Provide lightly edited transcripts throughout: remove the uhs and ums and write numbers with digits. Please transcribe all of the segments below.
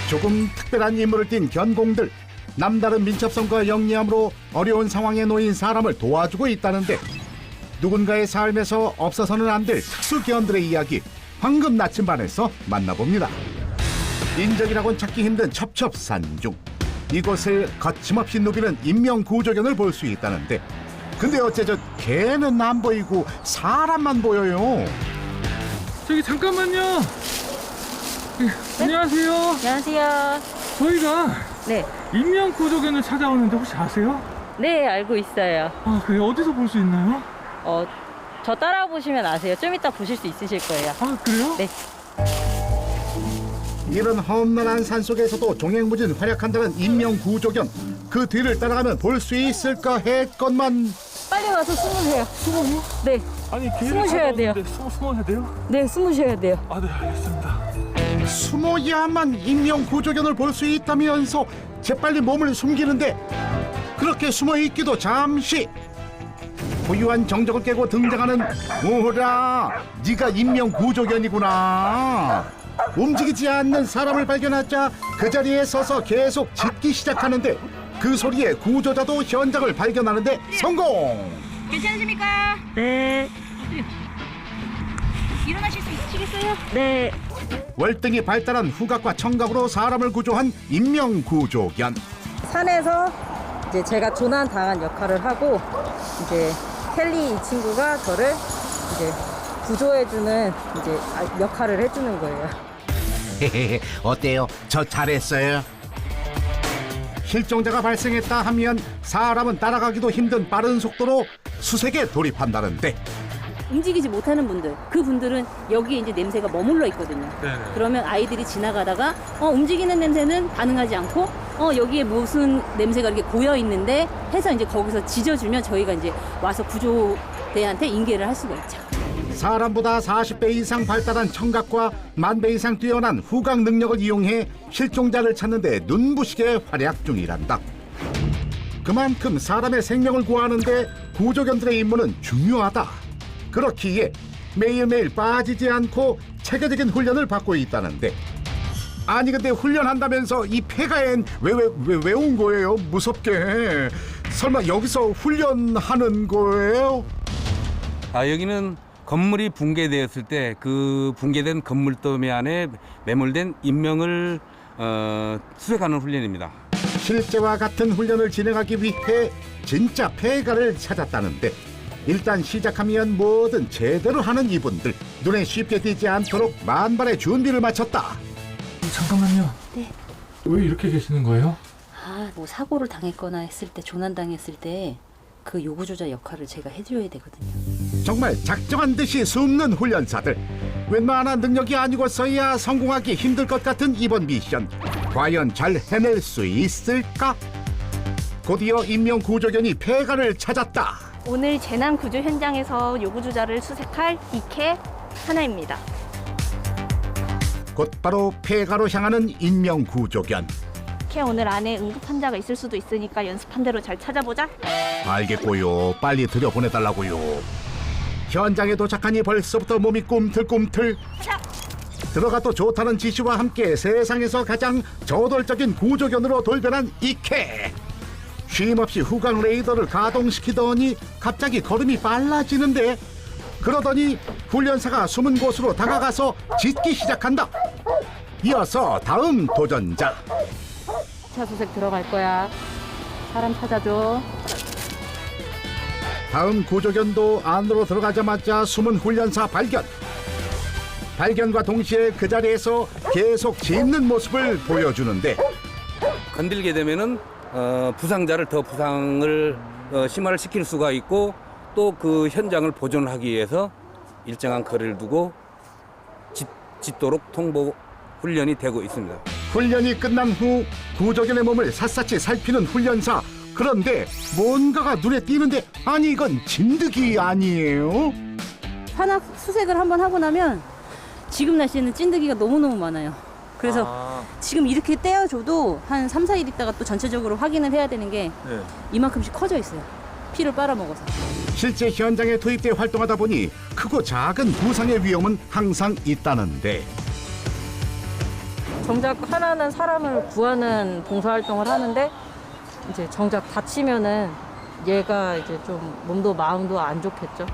조금 특별한 임무를 띈 견공들. 남다른 민첩성과 영리함으로 어려운 상황에 놓인 사람을 도와주고 있다는데 누군가의 삶에서 없어서는 안 될 특수견들의 이야기 황금 나침반에서 만나봅니다. 인적이라곤 찾기 힘든 첩첩산중. 이곳을 거침없이 누비는 인명구조견을 볼 수 있다는데 근데 어째 저 개는 안 보이고 사람만 보여요. 저기 잠깐만요. 안녕하세요. 안녕하세요. 저희가 네. 인명구조견을 찾아오는데 혹시 아세요? 네, 알고 있어요. 아, 그래요? 어디서 볼 수 있나요? 저 따라 보시면 아세요. 좀 이따 보실 수 있으실 거예요. 아, 그래요? 네. 이런 험난한 산속에서도 종횡무진 활약한다는 인명구조견. 그 뒤를 따라가면 볼 수 있을까 했건만 빨리 와서 숨으세요. 숨어요? 네. 아니, 개를 숨으셔야 돼요. 찾아오는데 숨어야 돼요? 네, 숨으셔야 돼요. 아, 네, 알겠습니다. 숨어야만 인명구조견을 볼 수 있다면서 재빨리 몸을 숨기는데 그렇게 숨어있기도 잠시 고유한 정적을 깨고 등장하는 오라 네가 인명구조견이구나. 움직이지 않는 사람을 발견하자 그 자리에 서서 계속 짖기 시작하는데 그 소리에 구조자도 현장을 발견하는데 성공. 괜찮으십니까? 네. 일어나실 수 있으시겠어요? 네. 월등히 발달한 후각과 청각으로 사람을 구조한 인명구조견. 산에서 이제 제가 조난 당한 역할을 하고 이제 켈리 이 친구가 저를 이제 구조해주는 이제 역할을 해주는 거예요. 어때요? 저 잘했어요? 실종자가 발생했다 하면 사람은 따라가기도 힘든 빠른 속도로 수색에 돌입한다는데 움직이지 못하는 분들, 그 분들은 여기에 이제 냄새가 머물러 있거든요. 네네. 그러면 아이들이 지나가다가 움직이는 냄새는 반응하지 않고 여기에 무슨 냄새가 이렇게 고여 있는데 해서 이제 거기서 짖어주면 저희가 이제 와서 구조대한테 인계를 할 수가 있죠. 사람보다 40배 이상 발달한 청각과 10,000배 이상 뛰어난 후각 능력을 이용해 실종자를 찾는 데 눈부시게 활약 중이란다. 그만큼 사람의 생명을 구하는데 구조견들의 임무는 중요하다. 그렇기에 매일매일 빠지지 않고 체계적인 훈련을 받고 있다는데 아니 근데 훈련한다면서 이 폐가엔 왜 온 거예요? 무섭게. 설마 여기서 훈련하는 거예요? 아, 여기는 건물이 붕괴되었을 때 그 붕괴된 건물더미 안에 매몰된 인명을 수색하는 훈련입니다. 실제와 같은 훈련을 진행하기 위해 진짜 폐가를 찾았다는데 일단 시작하면 뭐든 제대로 하는 이분들. 눈에 쉽게 띄지 않도록 만발의 준비를 마쳤다. 잠깐만요. 네. 왜 이렇게 계시는 거예요? 뭐 사고를 당했거나 했을 때, 조난 당했을 때 그 요구조자 역할을 제가 해줘야 되거든요. 정말 작정한 듯이 숨는 훈련사들. 웬만한 능력이 아니고서야 성공하기 힘들 것 같은 이번 미션. 과연 잘 해낼 수 있을까? 곧이어 인명구조견이 폐가를 찾았다. 오늘 재난 구조 현장에서 요구조자를 수색할 이케 하나입니다. 곧바로 폐가로 향하는 인명구조견. 이케 오늘 안에 응급 환자가 있을 수도 있으니까 연습한 대로 잘 찾아보자. 알겠고요. 빨리 들여보내달라고요. 현장에 도착하니 벌써부터 몸이 꿈틀꿈틀. 들어가도 좋다는 지시와 함께 세상에서 가장 저돌적인 구조견으로 돌변한 이케. 쉼없이 후각 레이더를 가동시키더니 갑자기 걸음이 빨라지는데 그러더니 훈련사가 숨은 곳으로 다가가서 짖기 시작한다. 이어서 다음 도전자. 차 수색 들어갈 거야. 사람 찾아줘. 다음 구조견도 안으로 들어가자마자 숨은 훈련사 발견. 발견과 동시에 그 자리에서 계속 짖는 모습을 보여주는데 건들게 되면은 부상자를 더 부상을 심화를 시킬 수가 있고 또 그 현장을 보존하기 위해서 일정한 거리를 두고 짖도록 통보 훈련이 되고 있습니다. 훈련이 끝난 후 구조견의 몸을 샅샅이 살피는 훈련사. 그런데 뭔가가 눈에 띄는데 아니 이건 진드기 아니에요? 산악 수색을 한번 하고 나면 지금 날씨에는 찐득이가 너무너무 많아요. 그래서 지금 이렇게 떼어줘도 한 3, 4일 있다가 또 전체적으로 확인을 해야 되는 게 이만큼씩 커져 있어요. 피를 빨아먹어서. 실제 현장에 투입돼 활동하다 보니 크고 작은 부상의 위험은 항상 있다는데 정작 하나는 사람을 구하는 봉사활동을 하는데 이제 정작 다치면은 얘가 이제 좀 몸도 마음도 안 좋겠죠.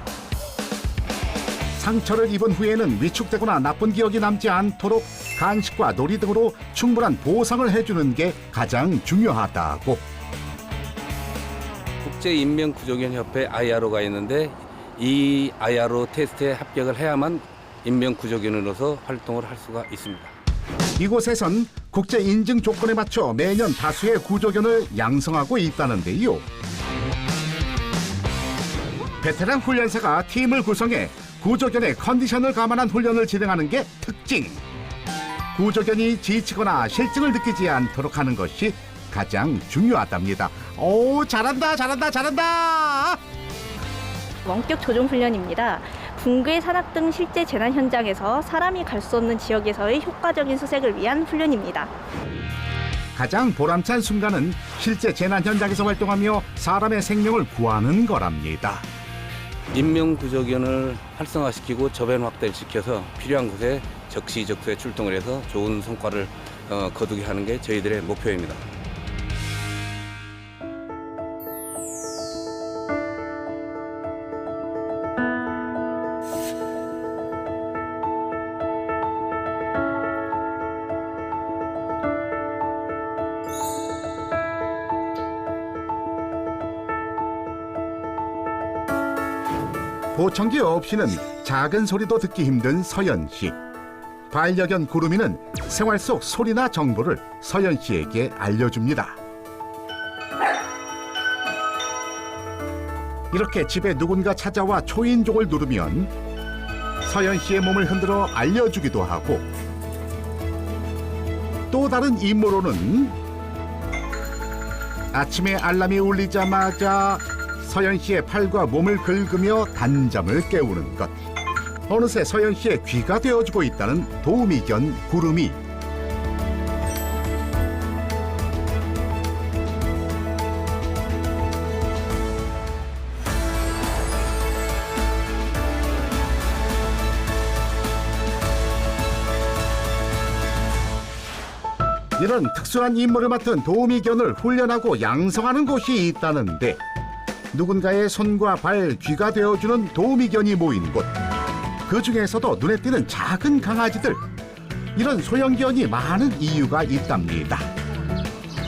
상처를 입은 후에는 위축되거나 나쁜 기억이 남지 않도록 간식과 놀이 등으로 충분한 보상을 해주는 게 가장 중요하다고. 국제인명구조견협회 IRO가 있는데 이 IRO 테스트에 합격을 해야만 인명구조견으로서 활동을 할 수가 있습니다. 이곳에선 국제 인증 조건에 맞춰 매년 다수의 구조견을 양성하고 있다는데요. 베테랑 훈련사가 팀을 구성해 구조견의 컨디션을 감안한 훈련을 진행하는 게 특징. 구조견이 지치거나 실증을 느끼지 않도록 하는 것이 가장 중요하답니다. 오, 잘한다, 잘한다, 잘한다! 원격 조종 훈련입니다. 붕괴, 산악 등 실제 재난 현장에서 사람이 갈 수 없는 지역에서의 효과적인 수색을 위한 훈련입니다. 가장 보람찬 순간은 실제 재난 현장에서 활동하며 사람의 생명을 구하는 거랍니다. 인명구조견을 활성화시키고 저변 확대를 시켜서 필요한 곳에 적시적소에 출동을 해서 좋은 성과를 거두게 하는 게 저희들의 목표입니다. 보청기 없이는 작은 소리도 듣기 힘든 서연 씨. 반려견 구름이는 생활 속 소리나 정보를 서연 씨에게 알려줍니다. 이렇게 집에 누군가 찾아와 초인종을 누르면 서연 씨의 몸을 흔들어 알려주기도 하고, 또 다른 임무로는 아침에 알람이 울리자마자 서연 씨의 팔과 몸을 긁으며 단잠을 깨우는 것. 어느새 서연 씨의 귀가 되어주고 있다는 도우미견 구름이. 이런 특수한 임무를 맡은 도우미견을 훈련하고 양성하는 곳이 있다는데, 누군가의 손과 발, 귀가 되어주는 도우미견이 모인 곳. 그 중에서도 눈에 띄는 작은 강아지들. 이런 소형견이 많은 이유가 있답니다.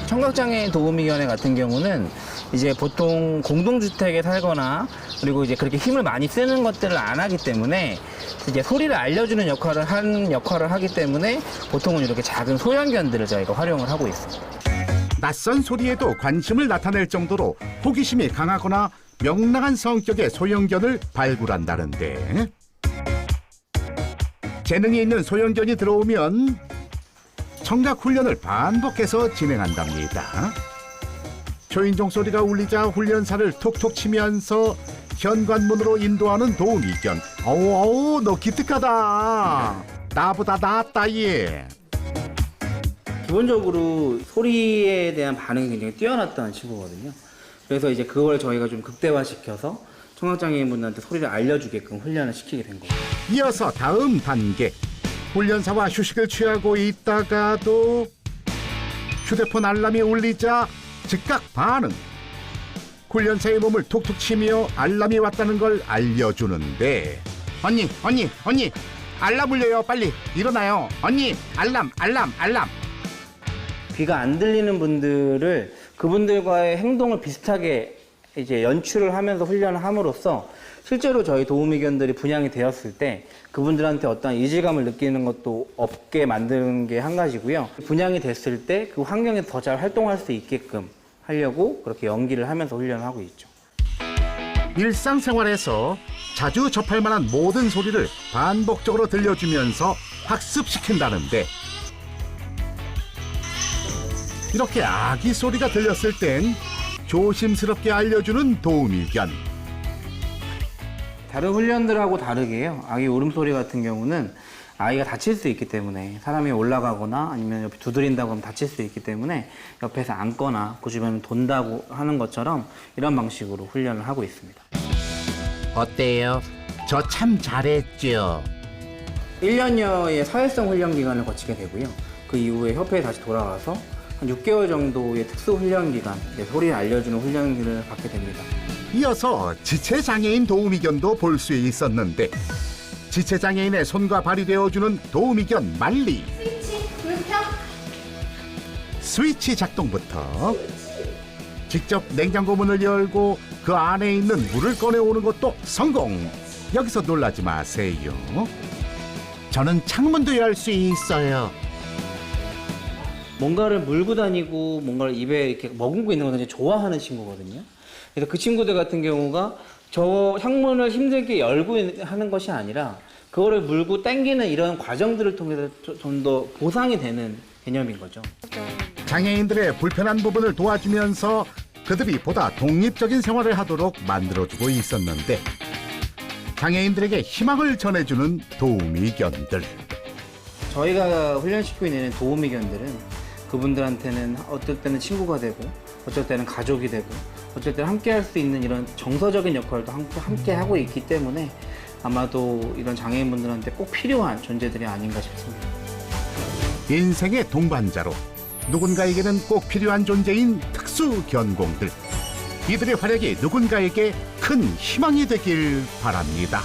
청각장애인 도우미견회 같은 경우는 이제 보통 공동주택에 살거나 그리고 이제 그렇게 힘을 많이 쓰는 것들을 안 하기 때문에 이제 소리를 알려주는 역할을 하기 때문에 보통은 이렇게 작은 소형견들을 저희가 활용을 하고 있습니다. 낯선 소리에도 관심을 나타낼 정도로 호기심이 강하거나 명랑한 성격의 소형견을 발굴한다는데, 재능이 있는 소형견이 들어오면 청각 훈련을 반복해서 진행한답니다. 초인종 소리가 울리자 훈련사를 툭툭 치면서 현관문으로 인도하는 도우미견. 어우, 너 기특하다. 나보다 낫다 얘. 기본적으로 소리에 대한 반응이 굉장히 뛰어났다는 친구거든요. 그래서 이제 그걸 저희가 좀 극대화시켜서 청각장애인분들한테 소리를 알려주게끔 훈련을 시키게 된 거예요. 이어서 다음 단계. 훈련사와 휴식을 취하고 있다가도 휴대폰 알람이 울리자 즉각 반응. 훈련사의 몸을 툭툭 치며 알람이 왔다는 걸 알려주는데, 언니 알람 울려요. 빨리 일어나요. 언니 알람. 귀가 안 들리는 분들을 그분들과의 행동을 비슷하게 이제 연출을 하면서 훈련을 함으로써 실제로 저희 도우미견들이 분양이 되었을 때 그분들한테 어떤 이질감을 느끼는 것도 없게 만드는 게 한 가지고요. 분양이 됐을 때 그 환경에서 더 잘 활동할 수 있게끔 하려고 그렇게 연기를 하면서 훈련을 하고 있죠. 일상생활에서 자주 접할 만한 모든 소리를 반복적으로 들려주면서 학습시킨다는데, 이렇게 아기 소리가 들렸을 땐 조심스럽게 알려주는 도우미견. 다른 훈련들하고 다르게요. 아기 울음소리 같은 경우는 아이가 다칠 수 있기 때문에 사람이 올라가거나 아니면 옆에 두드린다고 하면 다칠 수 있기 때문에 옆에서 앉거나 그 주변을 돈다고 하는 것처럼 이런 방식으로 훈련을 하고 있습니다. 어때요? 저 참 잘했죠. 1년여의 사회성 훈련 기간을 거치게 되고요. 그 이후에 협회에 다시 돌아와서 한 6개월 정도의 특수 훈련 기간, 소리를 알려주는 훈련을 받게 됩니다. 이어서 지체장애인 도우미견도 볼 수 있었는데 지체장애인의 손과 발이 되어주는 도우미견 말리. 스위치 작동부터 직접 냉장고 문을 열고 그 안에 있는 물을 꺼내오는 것도 성공. 여기서 놀라지 마세요. 저는 창문도 열 수 있어요. 뭔가를 물고 다니고 뭔가를 입에 이렇게 머금고 있는 걸 굉장히 좋아하는 친구거든요. 그래서 그 친구들 같은 경우가 저 창문을 힘들게 열고 하는 것이 아니라 그거를 물고 당기는 이런 과정들을 통해서 좀 더 보상이 되는 개념인 거죠. 장애인들의 불편한 부분을 도와주면서 그들이 보다 독립적인 생활을 하도록 만들어주고 있었는데 장애인들에게 희망을 전해주는 도우미견들. 저희가 훈련시키고 있는 도우미견들은 그분들한테는 어떨 때는 친구가 되고 어쩔 때는 가족이 되고 어쩔 때는 함께 할 수 있는 이런 정서적인 역할도 함께 하고 있기 때문에 아마도 이런 장애인분들한테 꼭 필요한 존재들이 아닌가 싶습니다. 인생의 동반자로 누군가에게는 꼭 필요한 존재인 특수 견공들. 이들의 활약이 누군가에게 큰 희망이 되길 바랍니다.